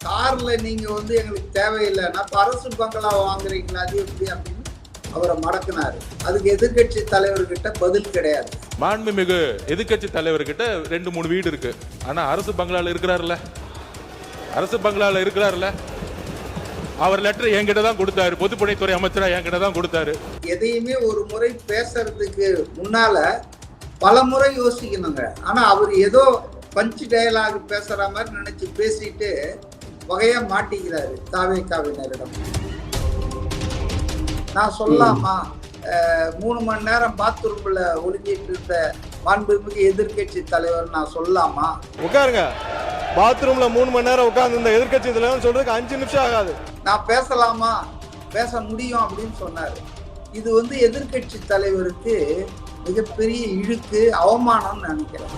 கார்ல நீங்க வந்து எங்களுக்கு தேவையில்லைன்னா அரசு பங்களா வாங்குறீங்களா, அது எப்படி அப்படின்னு அவரை மடக்கினாரு. அதுக்கு எதிர்கட்சி தலைவர்கிட்ட பதில் கிடையாது. மாண்புமிகு எதிர்கட்சி தலைவர்கிட்ட 2-3 வீடு இருக்கு. ஆனா அரசு பங்களால இருக்கிறாருல்ல, அவர் லெட்டர் என்கிட்ட தான் கொடுத்தாரு. பொதுப்பணித்துறை அமைச்சரா என்கிட்ட தான் கொடுத்தாரு. எதையுமே ஒரு முறை பேசுறதுக்கு முன்னால பல முறை யோசிக்கணுங்க. ஆனா அவர் ஏதோ பஞ்ச் டயலாக் பேசுற மாதிரி நினைச்சு பேசிட்டு வகையா மாட்டிக்கிறாரு தாவேகாவினரிடம். நான் சொல்லலாமா, 3 மணி நேரம் பாத்ரூம்ல ஒளிஞ்சிட்டு இருந்த மாண்புமிகு எதிர்கட்சி தலைவர் நான் சொல்லலாமா? உட்காருங்க, பாத்ரூம்ல 3 மணி நேரம் உட்கார்ந்து இந்த எதிர்கட்சி தலைவர் சொல்றதுக்கு 5 நிமிஷம் ஆகாது. நான் பேசலாமா, பேச முடியும் அப்படின்னு சொன்னாரு. இது வந்து எதிர்கட்சி தலைவருக்கு மிகப்பெரிய இழுக்கு, அவமானம் நினைக்கிறேன்.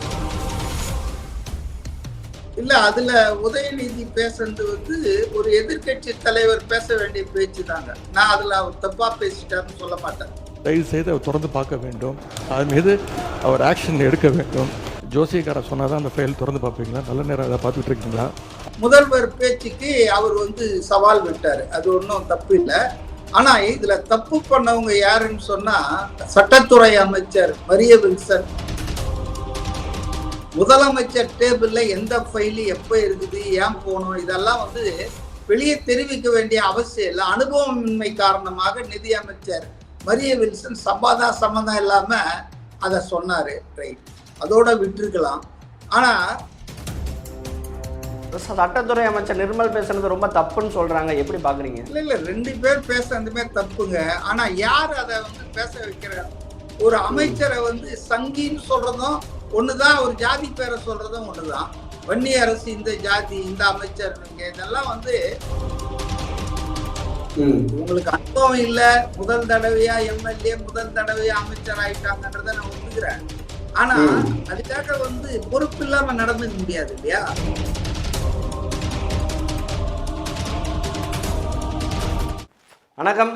இல்ல, அதுல உதயநிதி பேசுறது வந்து ஒரு எதிர்கட்சி தலைவர் பேச வேண்டிய பேச்சு தாங்க. நான் அதுல அவர் தப்பா பேசிட்டாருன்னு சொல்ல மாட்டேன். தயவு செய்து அவர் திறந்து பார்க்க வேண்டும், அது மீது அவர் ஆக்ஷன் எடுக்க வேண்டும். ஜோசியக்காரர் சொன்னாதான் அந்த ஃபைல் திறந்து பார்ப்பீங்களா? நல்ல நேரம் அதை பார்த்துட்டு இருக்கீங்களா? முதல்வர் பேச்சுக்கு அவர் வந்து சவால் விட்டாரு, அது ஒன்றும் தப்பு இல்லை. ஆனா இதுல தப்பு பண்ணவங்க யாருன்னு சொன்னா சட்டத்துறை அமைச்சர் மரிய வில்சன். முதலமைச்சர் டேபிள்ல எந்த ஃபைலு எப்ப இருக்குது, ஏன் போகணும், இதெல்லாம் வந்து வெளியே தெரிவிக்க வேண்டிய அவசியம் இல்லை. அனுபவமின்மை காரணமாக நிதி அமைச்சர் மரிய வில்சன் சம்மந்தம் இல்லாம அதை சொன்னாரு. ரைட், அதோட விட்டுருக்கலாம். ஆனா சட்டத்துறை அமைச்சர் நிர்மல் பேசுறது ரொம்ப தப்புன்னு சொல்றாங்க, எப்படி பாக்குறீங்க? இல்ல 2 பேர் பேசுறதுமே தப்புங்க. ஆனா யார் அதை வந்து பேச வைக்கிறார்? ஒரு அமைச்சரை வந்து சங்கின்னு சொல்றதும் ஒண்ணுதான், ஒரு ஜாதி பேரை சொல்றதும் ஒண்ணுதான். வன்னி அரசு இந்த ஜாதி, இந்த அமைச்சர், இதெல்லாம் வந்து உங்களுக்கு அனுபவம் இல்ல, முதல் தடவையா எம்எல்ஏ, முதல் தடவையா அமைச்சர் ஆயிட்டாங்கன்றத நான் ஒத்துக்கிறேன். ஆனா அதுக்காக வந்து பொறுப்பு இல்லாம நடந்துக்க முடியாது இல்லையா? வணக்கம்.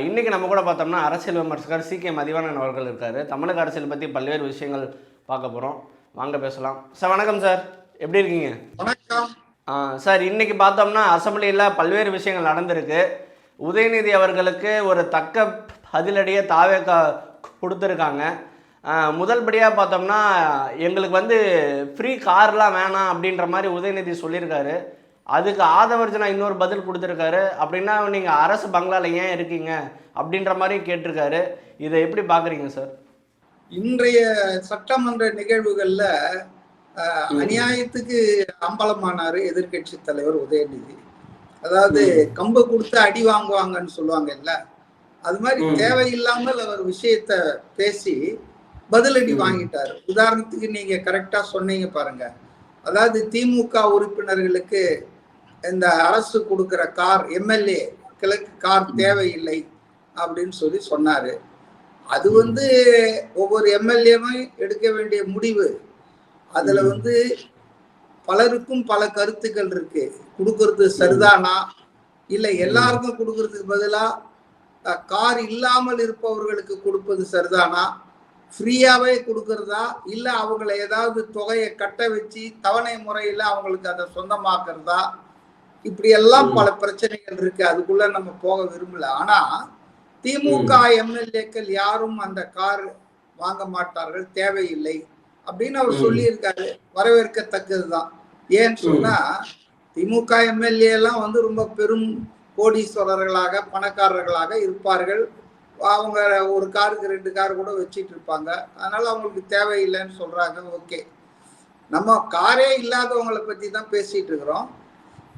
இன்னைக்கு நம்ம கூட பார்த்தோம்னா அரசியல் விமர்சகர் சி.கே. மதிவாணன் அவர்கள் இருக்காரு. தமிழக அரசியல் பற்றி பல்வேறு விஷயங்கள் பார்க்க போகிறோம், வாங்க பேசலாம். சார் வணக்கம் சார், எப்படி இருக்கீங்க? வணக்கம் சார். இன்னைக்கு பார்த்தோம்னா அசம்பிளியில் பல்வேறு விஷயங்கள் நடந்திருக்கு. உதயநிதி அவர்களுக்கு ஒரு தக்க பதிலடியை தாவேகா கொடுத்துருக்காங்க. முதல் படியாக பார்த்தோம்னா எங்களுக்கு வந்து ஃப்ரீ கார்லாம் வேணாம் அப்படின்ற மாதிரி உதயநிதி சொல்லியிருக்காரு. அதுக்கு ஆதவர்ஜனா இன்னொரு பதில் கொடுத்துருக்காரு. அப்படின்னா நீங்கள் அரசு பங்களாவில் ஏன் இருக்கீங்க அப்படின்ற மாதிரி கேட்டிருக்காரு. இதை எப்படி பார்க்குறீங்க சார்? இன்றைய சட்டமன்ற நிகழ்வுகள்ல அநியாயத்துக்கு அம்பலமானாரு எதிர்கட்சி தலைவர் உதயநிதி. அதாவது கம்பு கொடுத்து அடி வாங்குவாங்கன்னு சொல்லுவாங்க இல்ல, அது மாதிரி தேவையில்லாமல் அவர் விஷயத்த பேசி பதிலடி வாங்கிட்டாரு. உதாரணத்துக்கு நீங்க கரெக்டா சொன்னீங்க பாருங்க. அதாவது திமுக உறுப்பினர்களுக்கு இந்த அரசு கொடுக்கிற கார், எம்எல்ஏ கிழக்கு கார் தேவையில்லை அப்படின்னு சொல்லி சொன்னாரு. அது வந்து ஒவ்வொரு எம்எல்ஏவும் எடுக்க வேண்டிய முடிவு. அதுல வந்து பலருக்கும் பல கருத்துக்கள் இருக்கு. கொடுக்கறது சரிதானா, இல்லை எல்லாருக்கும் கொடுக்கறதுக்கு பதிலா கார் இல்லாமல் இருப்பவர்களுக்கு கொடுப்பது சரிதானா, ஃப்ரீயாவே கொடுக்கறதா, இல்ல அவங்களை ஏதாவது தொகையை கட்ட வச்சு தவணை முறையில அவங்களுக்கு அதை சொந்தமாக்குறதா, இப்படி எல்லாம் பல பிரச்சனைகள் இருக்கு. அதுக்குள்ள நம்ம போக விரும்பல. ஆனா திமுக எம்எல்ஏக்கள் யாரும் அந்த கார் வாங்க மாட்டார்கள், தேவையில்லை அப்படின்னு அவர் சொல்லியிருக்காரு. வரவேற்கத்தக்கதுதான். ஏன்னு சொன்னா திமுக எம்எல்ஏ எல்லாம் வந்து ரொம்ப பெரும் கோடீஸ்வரர்களாக, பணக்காரர்களாக இருப்பார்கள். அவங்க ஒரு காருக்கு 2 கார் கூட வச்சிட்டு இருப்பாங்க. அதனால அவங்களுக்கு தேவையில்லைன்னு சொல்றாங்க. ஓகே, நம்ம காரே இல்லாதவங்களை பத்தி தான் பேசிட்டு இருக்கிறோம்.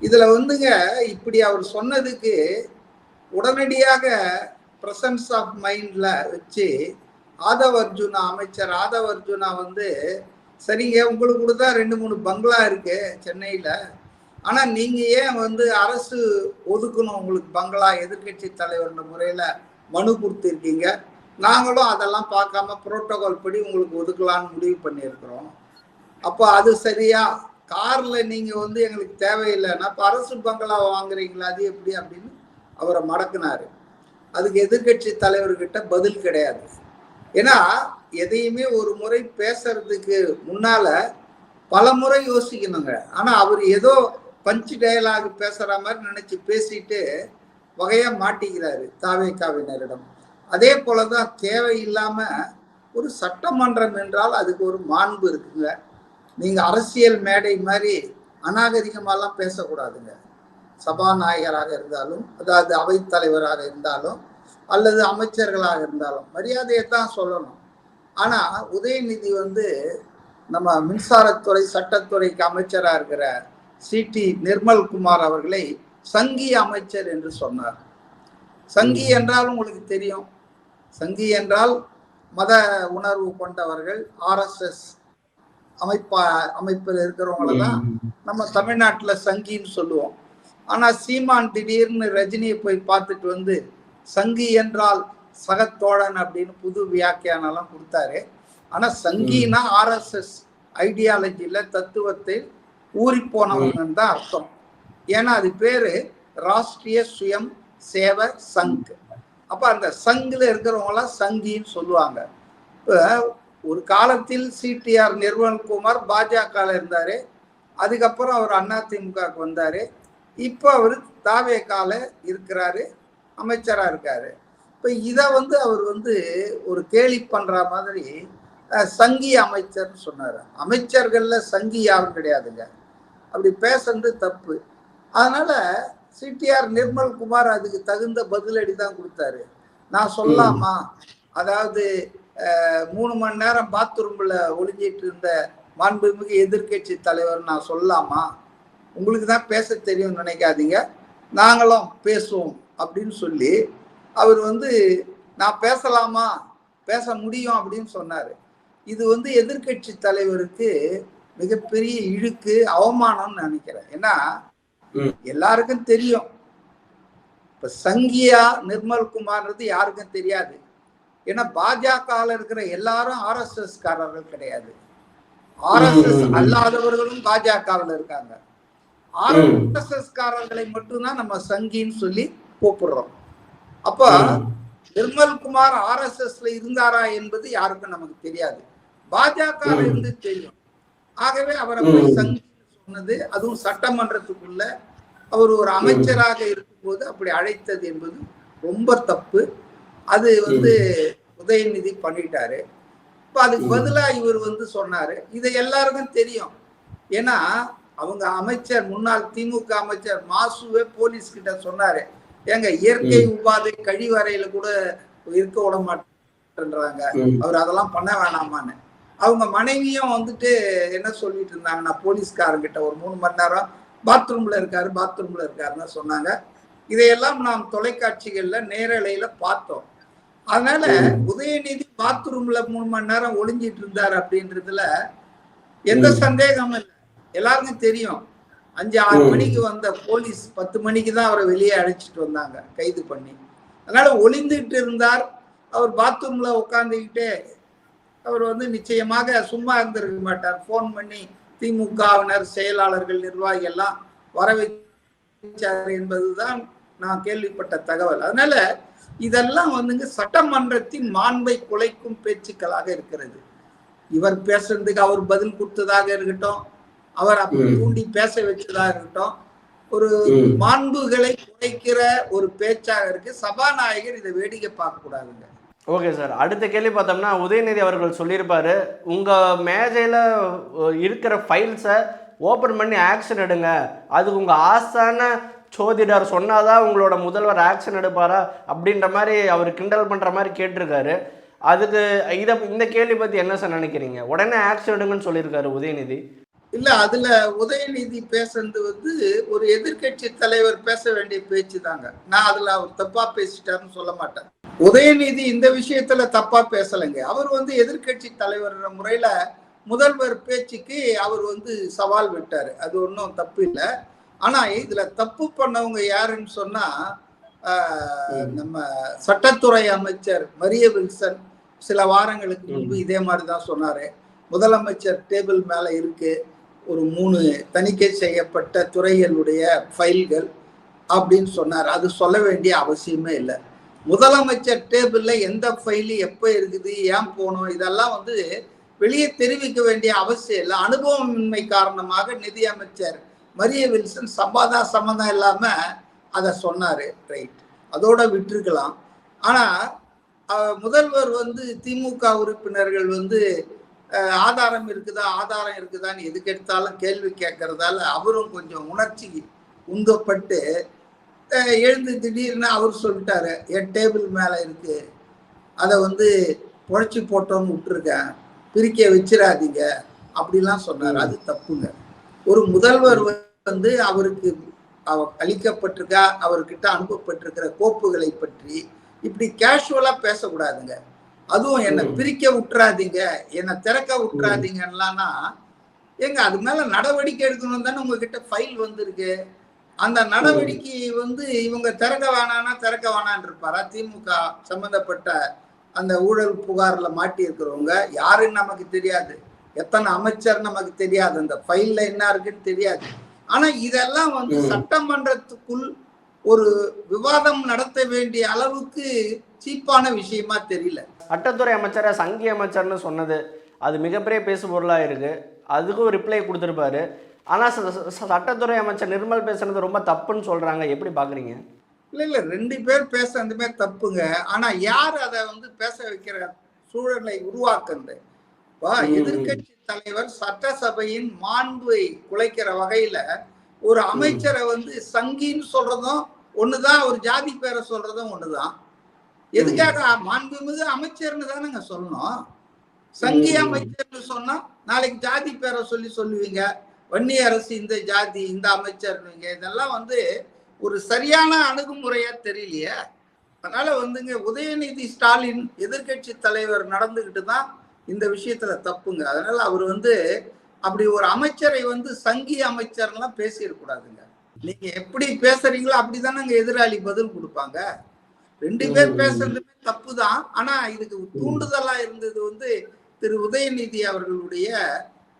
இதுல வந்துங்க இப்படி அவர் சொன்னதுக்கு உடனடியாக பிரசன்ஸ் ஆஃப் மைண்ட்ல வச்சு அமைச்சர் ஆதவ் அர்ஜுனா வந்து, சரிங்க உங்களுக்கு கூட தான் 2-3 பங்களா இருக்கு சென்னையில, ஆனா நீங்க ஏன் வந்து அரசு ஒதுக்கணும் உங்களுக்கு பங்களா, எதிர்கட்சி தலைவர் முறையில மனு கொடுத்துருக்கீங்க, நாங்களும் அதெல்லாம் பார்க்காம புரோட்டோகால் படி உங்களுக்கு ஒதுக்கலான்னு முடிவு பண்ணியிருக்கிறோம். அப்போ அது சரியா? கார்ல நீங்க வந்து எங்களுக்கு தேவையில்லைன்னா அரசு பங்களா வாங்குறீங்களா, அது எப்படி அப்படின்னு அவரை மடக்கினாரு. அதுக்கு எதிர்கட்சி தலைவர்கிட்ட பதில் கிடையாது. ஏன்னா எதையுமே ஒரு முறை பேசுறதுக்கு முன்னால பல முறை யோசிக்கணுங்க. ஆனா அவர் ஏதோ பஞ்ச் டயலாக் பேசுற மாதிரி நினைச்சு பேசிட்டு வகையா மாட்டிக்கிறாரு தாவேகாவினரிடம். அதே போலதான் தேவையில்லாம ஒரு சட்டமன்றம் என்றால் அதுக்கு ஒரு மாண்பு இருக்குங்க. நீங்க அரசியல் மேடை மாதிரி அநாகரிகமாலாம் பேசக்கூடாதுங்க. சபாநாயகராக இருந்தாலும், அதாவது அவைத்தலைவராக இருந்தாலும், அல்லது அமைச்சர்களாக இருந்தாலும் மரியாதையை தான் சொல்லணும். ஆனா உதயநிதி நம்ம மின்சாரத்துறை சட்டத்துறைக்கு அமைச்சராக இருக்கிற சிடி நிர்மல்குமார் அவர்களை சங்கி அமைச்சர் என்று சொன்னார். சங்கி என்றால் உங்களுக்கு தெரியும், சங்கி என்றால் மத உணர்வு கொண்டவர்கள், RSS அமைப்பில் இருக்கிறவங்கள தான் நம்ம தமிழ்நாட்டுல சங்கின்னு சொல்லுவோம். ஆனா சீமான் திடீர்னு ரஜினியை போய் பார்த்துட்டு சங்கி என்றால் சகத்தோழன் அப்படின்னு புது வியாக்கியானெல்லாம் கொடுத்தாரு. ஆனா சங்கினா RSS ஐடியாலஜில தத்துவத்தை ஊறி போனவங்கன்னு தான் அர்த்தம். ஏன்னா அது பேரு ராஷ்டிரிய சுயம் சேவ சங். அப்ப அந்த சங்குல இருக்கிறவங்களாம் சங்கின்னு சொல்லுவாங்க. இப்ப ஒரு காலத்தில் சிடிஆர் நிர்மல்குமார் பாஜக இருந்தாரு, அதுக்கப்புறம் அவர் அதிமுகவுக்கு வந்தாரு, இப்போ அவர் தாவேகால இருக்கிறாரு, அமைச்சரா இருக்காரு. இப்ப இத அவர் ஒரு கேலி பண்ற மாதிரி சங்கி அமைச்சர்னு சொன்னாரு. அமைச்சர்கள்ல சங்கி யாரும் கிடையாதுங்க, அப்படி பேசுறது தப்பு. அதனால சிடிஆர் நிர்மல்குமார் அதுக்கு தகுந்த பதிலடி தான் கொடுத்தாரு. நான் சொல்லலாமா, அதாவது 3 மணி நேரம் பாத்ரூம்ல ஒளிஞ்சிட்டு இருந்த மாண்புமிகு எதிர்கட்சி தலைவர் நான் சொல்லலாமா, உங்களுக்கு தான் பேச தெரியும் நினைக்காதீங்க, நாங்களும் பேசுவோம் அப்படின்னு சொல்லி அவர் நான் பேசலாமா, பேச முடியும் அப்படின்னு சொன்னாரு. இது எதிர்கட்சி தலைவருக்கு மிகப்பெரிய இழுக்கு, அவமானம்னு நினைக்கிறேன். ஏன்னா எல்லாருக்கும் தெரியும், இப்ப சங்கியா நிர்மல்குமார்ன்றது யாருக்கும் தெரியாது. ஏன்னா பாஜகவில் இருக்கிற எல்லாரும் RSS காரர்கள் கிடையாது, RSS அல்லாதவர்களும் பாஜகவில் இருக்காங்க. RSS காரர்களை மட்டும்தான் நம்ம சங்கின்னு சொல்லி கூப்பிடுறோம். அப்ப நிர்மல்குமார் RSSல இருந்தாரா என்பது யாருக்கும் நமக்கு தெரியாது, பாஜக இருந்து தெரியும். ஆகவே அவரை போய் சங்கி சொன்னது, அதுவும் சட்டமன்றத்துக்குள்ள அவர் ஒரு அமைச்சராக இருக்கும்போது அப்படி அழைத்தது என்பது ரொம்ப தப்பு. அது உதயநிதி பண்ணிட்டாரு. இப்ப அதுக்கு பதிலா இவர் சொன்னாரு, இதை எல்லாருக்கும் தெரியும். ஏன்னா அவங்க அமைச்சர், முன்னாள் திமுக அமைச்சர் மாசுவே போலீஸ் கிட்ட சொன்னாரு, ஏங்க இயற்கை உபாதை கழிவறையில கூட இருக்க விட மாட்டேன்றாங்க, அவர் அதெல்லாம் பண்ண வேணாமான்னு. அவங்க மனைவியும் என்ன சொல்லிட்டு இருந்தாங்கன்னா போலீஸ்காரங்கிட்ட ஒரு 3 மணி நேரம் பாத்ரூம்ல இருக்காருன்னு சொன்னாங்க. இதையெல்லாம் நாம் தொலைக்காட்சிகள்ல நேரலையில பார்த்தோம். அதனால உதயநிதி பாத்ரூம்ல 3 மணி நேரம் ஒளிஞ்சிட்டு இருந்தாரு அப்படின்றதுல எந்த சந்தேகமும் இல்லை, எல்லாருக்கும் தெரியும். 5-6 மணிக்கு வந்த போலீஸ் 10 மணிக்கு தான் அவரை வெளியே அழைச்சிட்டு வந்தாங்க கைது பண்ணி. அதனால ஒளிந்துட்டு இருந்தார். அவர் பாத்ரூம்ல உட்காந்துக்கிட்டே அவர் நிச்சயமாக சும்மா இருந்திருக்க மாட்டார். போன் பண்ணி திமுகவினர், செயலாளர்கள், நிர்வாகிகள் எல்லாம் வரவேற்றார் என்பதுதான் நான் கேள்விப்பட்ட தகவல். அதனால இதெல்லாம் சட்டமன்றத்தின் மாண்பை குலைக்கும் பேச்சுக்களாக இருக்கிறது. இவர் பேசுறதுக்கு அவர் பதில் கொடுத்ததாக இருக்கட்டும், அவர் அப்படி தூண்டி பேச வச்சதாக இருக்கட்டும், ஒரு மாண்புகளை குலைக்கிற ஒரு பேச்சாக இருக்கு. சபாநாயகர் இதை வேடிக்கை பார்க்க கூடாதுங்க. ஓகே சார், அடுத்த கேள்வி பார்த்தோம்னா உதயநிதி அவர்கள் சொல்லியிருப்பாரு, உங்கள் மேஜையில் இருக்கிற ஃபைல்ஸை ஓப்பன் பண்ணி ஆக்ஷன் எடுங்க, அதுக்கு உங்கள் ஆசான சோதிடர் சொன்னாதான் உங்களோட முதல்வர் ஆக்ஷன் எடுப்பாரா அப்படின்ற மாதிரி அவர் கிண்டல் பண்ணுற மாதிரி கேட்டிருக்காரு. அதுக்கு இந்த கேள்வி பற்றி என்ன சார் நினைக்கிறீங்க? உடனே ஆக்ஷன் எடுங்கன்னு சொல்லியிருக்காரு உதயநிதி. இல்ல, அதுல உதயநிதி பேசுறது ஒரு எதிர்கட்சி தலைவர் பேச வேண்டிய பேச்சு தாங்க. நான் அதுல அவர் தப்பா பேசிட்டாருன்னு சொல்ல மாட்டேன். உதயநிதி இந்த விஷயத்துல தப்பா பேசலைங்க. அவர் எதிர்கட்சி தலைவர் முறையில முதல்வர் பேச்சுக்கு அவர் சவால் விட்டாரு, அது ஒன்றும் தப்பு இல்லை. ஆனா இதுல தப்பு பண்ணவங்க யாருன்னு சொன்னா நம்ம சட்டத்துறை அமைச்சர் மரிய வில்சன் சில வாரங்களுக்கு முன்பு இதே மாதிரிதான் சொன்னாரு. முதலமைச்சர் டேபிள் மேல இருக்கு ஒரு 3 தணிக்கை செய்யப்பட்ட துறைகளுடைய ஃபைல்கள் அப்படின்னு சொன்னார். அது சொல்ல வேண்டிய அவசியமே இல்லை. முதலமைச்சர் டேபிள்ல எந்த ஃபைலு எப்போ இருக்குது, ஏன் போகணும், இதெல்லாம் வெளியே தெரிவிக்க வேண்டிய அவசியம் இல்லை. அனுபவமின்மை காரணமாக நிதியமைச்சர் மரிய வில்சன் சம்மந்தம் இல்லாம அதை சொன்னாரு, ரைட், அதோட விட்டுருக்கலாம். ஆனா முதல்வர் வந்து திமுக உறுப்பினர்கள் வந்து ஆதாரம் இருக்குதான்னு எதுக்கு எடுத்தாலும் கேள்வி கேட்கறதால அவரும் கொஞ்சம் உணர்ச்சி உந்தப்பட்டு எழுந்து திடீர்னு அவர் சொல்லிட்டாரு, என் டேபிள் மேல இருக்கு, அதை வந்து புழைச்சி போட்டோன்னு விட்டுருக்கேன், பிரிக்க வச்சிடாதீங்க அப்படிலாம் சொன்னார். அது தப்புங்க. ஒரு முதல்வர் வந்து அவருக்கு அவர்கிட்ட அனுப்பப்பட்டிருக்கிற கோப்புகளை பற்றி இப்படி கேஷுவலா பேசக்கூடாதுங்க. அதுவும் என்னை பிரிக்க விட்டுறாதீங்க, என்னை திறக்க விட்டுறாதீங்கன்னா எங்க அது மேல நடவடிக்கை எடுக்கணும் தானே உங்ககிட்ட ஃபைல் வந்திருக்கு. அந்த நடவடிக்கை வந்து இவங்க திறக்க வேணான்னு இருப்பாரா? திமுக சம்பந்தப்பட்ட அந்த ஊழல் புகார்ல மாட்டி இருக்கிறவங்க யாருன்னு நமக்கு தெரியாது, எத்தனை அமைச்சர் நமக்கு தெரியாது, அந்த ஃபைல்ல என்ன இருக்குன்னு தெரியாது. ஆனா இதெல்லாம் வந்து சட்டமன்றத்துக்குள் ஒரு விவாதம் நடத்த வேண்டிய அளவுக்கு சீப்பான விஷயமா தெரியல. சட்டத்துறை அமைச்சரை சங்கி அமைச்சர்னு சொன்னது அது மிகப்பெரிய பேசு பொருளாக இருக்கு. அதுக்கும் ரிப்ளை கொடுத்துருப்பாரு. ஆனால் சட்டத்துறை அமைச்சர் நிர்மல் பேசுனது ரொம்ப தப்புன்னு சொல்றாங்க. எப்படி பாக்குறீங்க? இல்ல 2 பேர் பேசுறதுமே தப்புங்க. ஆனா யார் அதை வந்து பேச வைக்கிற சூழலை உருவாக்குறது? எதிர்கட்சி தலைவர் சட்டசபையின் மாண்பை குலைக்கிற வகையில ஒரு அமைச்சரை வந்து சங்கின்னு சொல்றதும் ஒண்ணுதான், ஒரு ஜாதி பேரை சொல்றதும் ஒண்ணுதான். எதுக்காக மாண்புமிகு அமைச்சர்னு தானேங்க சொல்லணும். சங்கி அமைச்சர்னு சொன்னா நாளைக்கு ஜாதி பேரை சொல்லுவீங்க, வன்னி அரசு இந்த ஜாதி இந்த அமைச்சர்னுவீங்க. இதெல்லாம் வந்து ஒரு சரியான அணுகுமுறையா தெரியலையே. அதனால வந்துங்க உதயநிதி ஸ்டாலின் எதிர்கட்சி தலைவர் நடந்துகிட்டு தான் இந்த விஷயத்துல தப்புங்க. அதனால அவர் வந்து அப்படி ஒரு அமைச்சரை வந்து சங்கி அமைச்சர்லாம் பேசிடக்கூடாதுங்க. நீங்க எப்படி பேசுறீங்களோ அப்படிதானே எதிராளி பதில் கொடுப்பாங்க. 2 பேர் பேசுறதுமே தப்பு தான். ஆனா இதுக்கு தூண்டுதலா இருந்தது வந்து திரு உதயநிதி அவர்களுடைய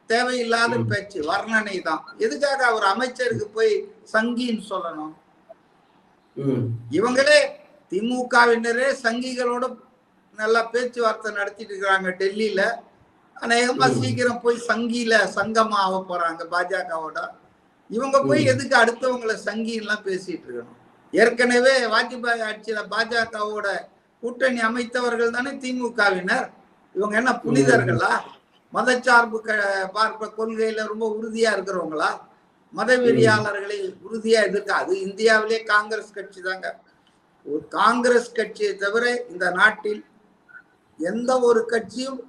தேவையில்லாத பேச்சு, வர்ணனை தான். எதுக்காக அவர் அமைச்சருக்கு போய் சங்கின்னு சொல்லணும்? இவங்களே திமுகவினரே சங்கிகளோட நல்லா பேச்சுவார்த்தை நடத்திட்டு இருக்கிறாங்க டெல்லியில. அநேகமா சீக்கிரம் போய் சங்கமா ஆக போறாங்க பாஜகவோட. இவங்க போய் எதுக்கு அடுத்தவங்களை சங்கின்லாம் பேசிட்டு இருக்கணும்? ஏற்கனவே வாஜ்பாய் ஆட்சியில பாஜகவோட கூட்டணி அமைத்தவர்கள் தானே திமுகவினர். இவங்க என்ன புனிதர்களா? மதச்சார்பு பார்ப்ப கொள்கையில ரொம்ப உறுதியா இருக்கிறவங்களா? மதவெறியாளர்களை உறுதியா எதிர்க்காது. இந்தியாவிலே காங்கிரஸ் கட்சி தாங்க. ஒரு காங்கிரஸ் கட்சியை தவிர இந்த நாட்டில் எந்த ஒரு கட்சியும்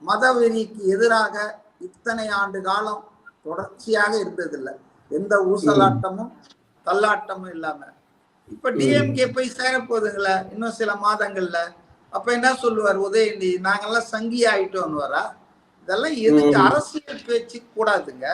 மதவெறிக்கு எதிராக இத்தனை ஆண்டு காலம் தொடர்ச்சியாக இருந்ததில்லை. எந்த ஊசலாட்டமும் தள்ளாட்டமும் இல்லாம. இப்ப டிஎம்கே போய் சேர போதுங்களா இன்னும் சில மாதங்கள்ல. அப்ப என்ன சொல்லுவார் உதயநிதி? நாங்கெல்லாம் சங்கி ஆயிட்டோம்னு வரா? இதெல்லாம் எதுக்கு? அரசியல் பேச்சு கூடாதுங்க.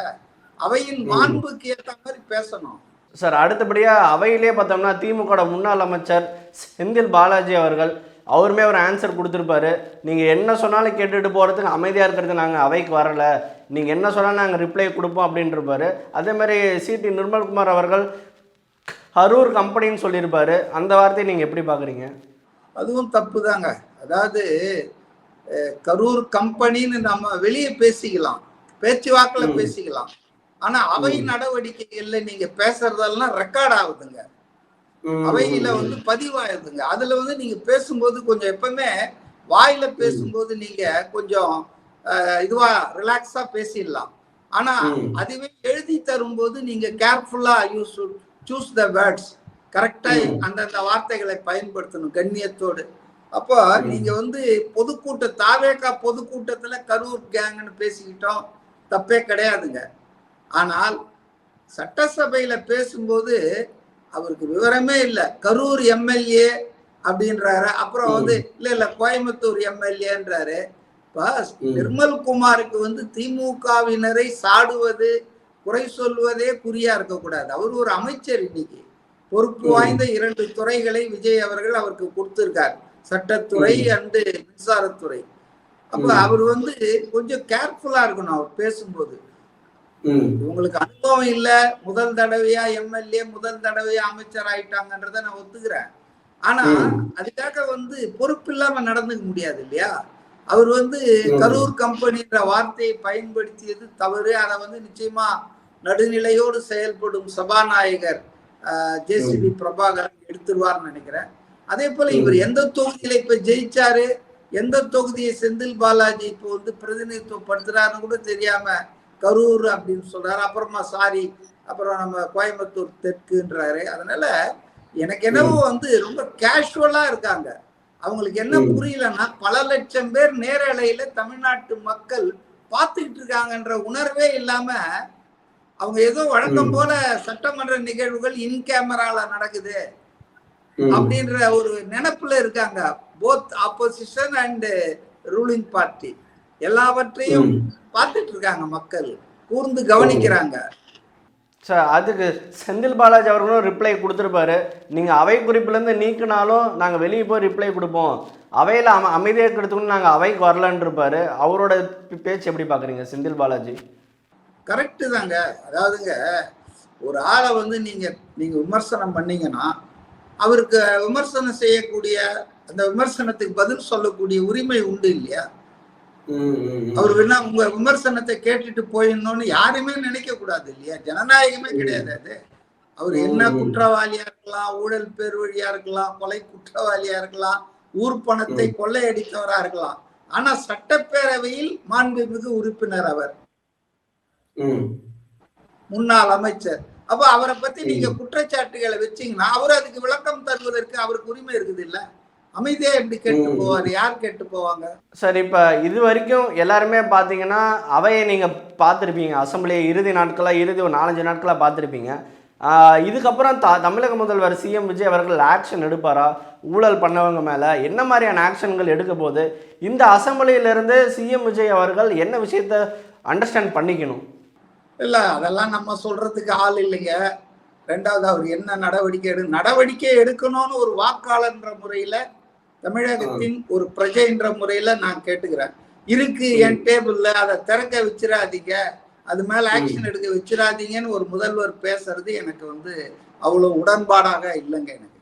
அவையின் மாண்புக்கு ஏற்ற மாதிரி பேசணும். சார், அடுத்தபடியா அவையிலே பார்த்தோம்னா திமுக முன்னாள் அமைச்சர் செந்தில் பாலாஜி அவர்கள் அவருமே ஒரு ஆன்சர் கொடுத்துருப்பாரு. நீங்கள் என்ன சொன்னாலும் கேட்டுட்டு போகிறதுக்கு அமைதியாக இருக்கிறது நாங்கள் அவைக்கு வரலை, நீங்கள் என்ன சொன்னாலும் நாங்கள் ரிப்ளை கொடுப்போம் அப்படின்ட்டுருப்பாரு. அதே மாதிரி சிடி நிர்மல்குமார் அவர்கள் கரூர் கம்பெனின்னு சொல்லியிருப்பாரு. அந்த வார்த்தையை நீங்கள் எப்படி பார்க்குறீங்க? அதுவும் தப்பு தாங்க. அதாவது கரூர் கம்பெனின்னு நம்ம வெளியே பேசிக்கலாம், பேச்சுவாக்கில் பேசிக்கலாம். ஆனா அவை நடவடிக்கைகள்ல நீங்க பேசுறதெல்லாம் ரெக்கார்ட் ஆகுதுங்க, அவையில வந்து பதிவாகுதுங்க. அதுல வந்து நீங்க பேசும்போது கொஞ்சம் எப்பவுமே வாயில பேசும்போது நீங்க கொஞ்சம் இதுவா ரிலாக்ஸா பேசிடலாம். ஆனா அதுவே எழுதி தரும்போது நீங்க கேர்ஃபுல்லா சூஸ் த வேர்ட்ஸ், கரெக்டா அந்தந்த வார்த்தைகளை பயன்படுத்தணும் கண்ணியத்தோடு. அப்போ நீங்க வந்து தாவேகா பொதுக்கூட்டத்துல கரூர் கேங்னு பேசிக்கிட்டோம், தப்பே கிடையாதுங்க. ஆனால் சட்டசபையில பேசும்போது அவருக்கு விவரமே இல்லை, கரூர் எம்எல்ஏ அப்படின்றாரு. அப்புறம் வந்து இல்ல கோயம்புத்தூர் எம்எல்ஏன்றாரு. நிர்மல்குமாருக்கு வந்து திமுகவினரை சாடுவது குறை சொல்வதே குறியா இருக்கக்கூடாது. அவர் ஒரு அமைச்சர், இன்னைக்கு பொறுப்பு வாய்ந்த 2 துறைகளை விஜய் அவர்கள் அவருக்கு கொடுத்திருக்காரு, சட்டத்துறை அண்டு மின்சாரத்துறை. அப்ப அவர் வந்து கொஞ்சம் கேர்ஃபுல்லா இருக்கணும் அவர் பேசும்போது. உங்களுக்கு அனுபவம் இல்ல, முதல் தடவையா எம்எல்ஏ, முதல் தடவையா அமைச்சர் ஆயிட்டாங்கன்றத நான் ஒத்துக்கிறேன். ஆனா அதுக்காக வந்து பொறுப்பு இல்லாம நடந்துக்க முடியாது இல்லையா? அவர் வந்து கரூர் கம்பெனின்ற வார்த்தையை பயன்படுத்தியது தவறு. அதை வந்து நிச்சயமா நடுநிலையோடு செயல்படும் சபாநாயகர் ஜேசிபி பிரபாகரன் எடுத்துருவார்னு நினைக்கிறேன். அதே போல இவர் எந்த தொகுதியில இப்ப ஜெயிச்சாரு, எந்த தொகுதியை செந்தில் பாலாஜி இப்போ வந்து பிரதிநிதித்துவப்படுத்துறாருன்னு கூட தெரியாம கரூர் அப்படின்னு சொல்றாரு. அப்புறமா அப்புறம் நம்ம கோயம்புத்தூர் தெற்குன்றாரு. அதனால எனக்கு என்னவோ வந்து ரொம்ப கேஷுவலா இருக்காங்க. அவங்களுக்கு என்ன புரியலன்னா, பல லட்சம் பேர் நேரலையில தமிழ்நாட்டு மக்கள் பார்த்துக்கிட்டு இருக்காங்கன்ற உணர்வே இல்லாம அவங்க ஏதோ வழக்கம் போல சட்டமன்ற நிகழ்வுகள் இன் கேமரால நடக்குது அப்படின்ற ஒரு நினைப்புல இருக்காங்க. Both opposition and ruling party எல்லாவற்றையும் பார்த்துட்டு இருக்காங்க, மக்கள் கூர்ந்து கவனிக்கிறாங்க. சார், அதுக்கு செந்தில் பாலாஜி அவர்களும் ரிப்ளை கொடுத்துருப்பாரு. நீங்கள் அவை குறிப்பிலேருந்து நீக்கினாலும் நாங்கள் வெளியே போய் ரிப்ளை கொடுப்போம், அவையில் அமைதியாக எடுத்துக்கணும், நாங்கள் அவைக்கு வரலான் இருப்பாரு. அவரோட பேச்சு எப்படி பார்க்குறீங்க செந்தில் பாலாஜி? கரெக்டு தாங்க. அதாவதுங்க, ஒரு ஆளை வந்து நீங்க விமர்சனம் பண்ணீங்கன்னா அவருக்கு விமர்சனம் செய்யக்கூடிய அந்த விமர்சனத்துக்கு பதில் சொல்லக்கூடிய உரிமை உண்டு இல்லையா? அவருக்கு என்ன உங்க விமர்சனத்தை கேட்டுட்டு போயிடணும்னு யாருமே நினைக்க கூடாது இல்லையா? ஜனநாயகமே கிடையாது அது. அவர் என்ன குற்றவாளியா இருக்கலாம், ஊழல் பேர் வழியா இருக்கலாம், கொலை குற்றவாளியா இருக்கலாம், ஊர் பணத்தை கொள்ளையடித்தவரா இருக்கலாம். ஆனா சட்டப்பேரவையில் மாண்புமிகு உறுப்பினர், அவர் முன்னாள் அமைச்சர். அப்ப அவரை பத்தி நீங்க குற்றச்சாட்டுகளை வச்சீங்கன்னா அவரு அதுக்கு விளக்கம் தருவதற்கு அவருக்கு உரிமை இருக்குது இல்ல? அமைதியா எப்படி கேட்டு போவாரு? யார் கேட்டு போவாங்க? சார், இப்ப இது வரைக்கும் எல்லாருமே பாத்தீங்கன்னா அவையை நீங்க பார்த்துருப்பீங்க, அசம்பிளி இறுதி ஒரு 4-5 நாட்களா பார்த்துருப்பீங்க. இதுக்கப்புறம் தமிழக முதல்வர் சிஎம் விஜய் அவர்கள் ஆக்ஷன் எடுப்பாரா? ஊழல் பண்ணவங்க மேல என்ன மாதிரியான ஆக்ஷன்கள் எடுக்க போது? இந்த அசம்பிளியிலிருந்து சிஎம் விஜய் அவர்கள் என்ன விஷயத்த அண்டர்ஸ்டாண்ட் பண்ணிக்கணும்? இல்ல, அதெல்லாம் நம்ம சொல்றதுக்கு ஆள் இல்லைங்க. ரெண்டாவது, அவர் என்ன நடவடிக்கை எடுக்கணும்னு ஒரு வாக்காளர்ன்ற முறையில, தமிழகத்தின் ஒரு பிரஜைன்ற முறையில நான் கேட்டுக்கிறேன். இருக்கு என் டேபிள்ல, அதை திறக்க வச்சிடாதீங்க, அது மேல ஆக்ஷன் எடுக்க வச்சிடாதீங்கன்னு ஒரு முதல்வர் பேசுறது எனக்கு வந்து அவ்வளவு உடன்பாடாக இல்லைங்க எனக்கு.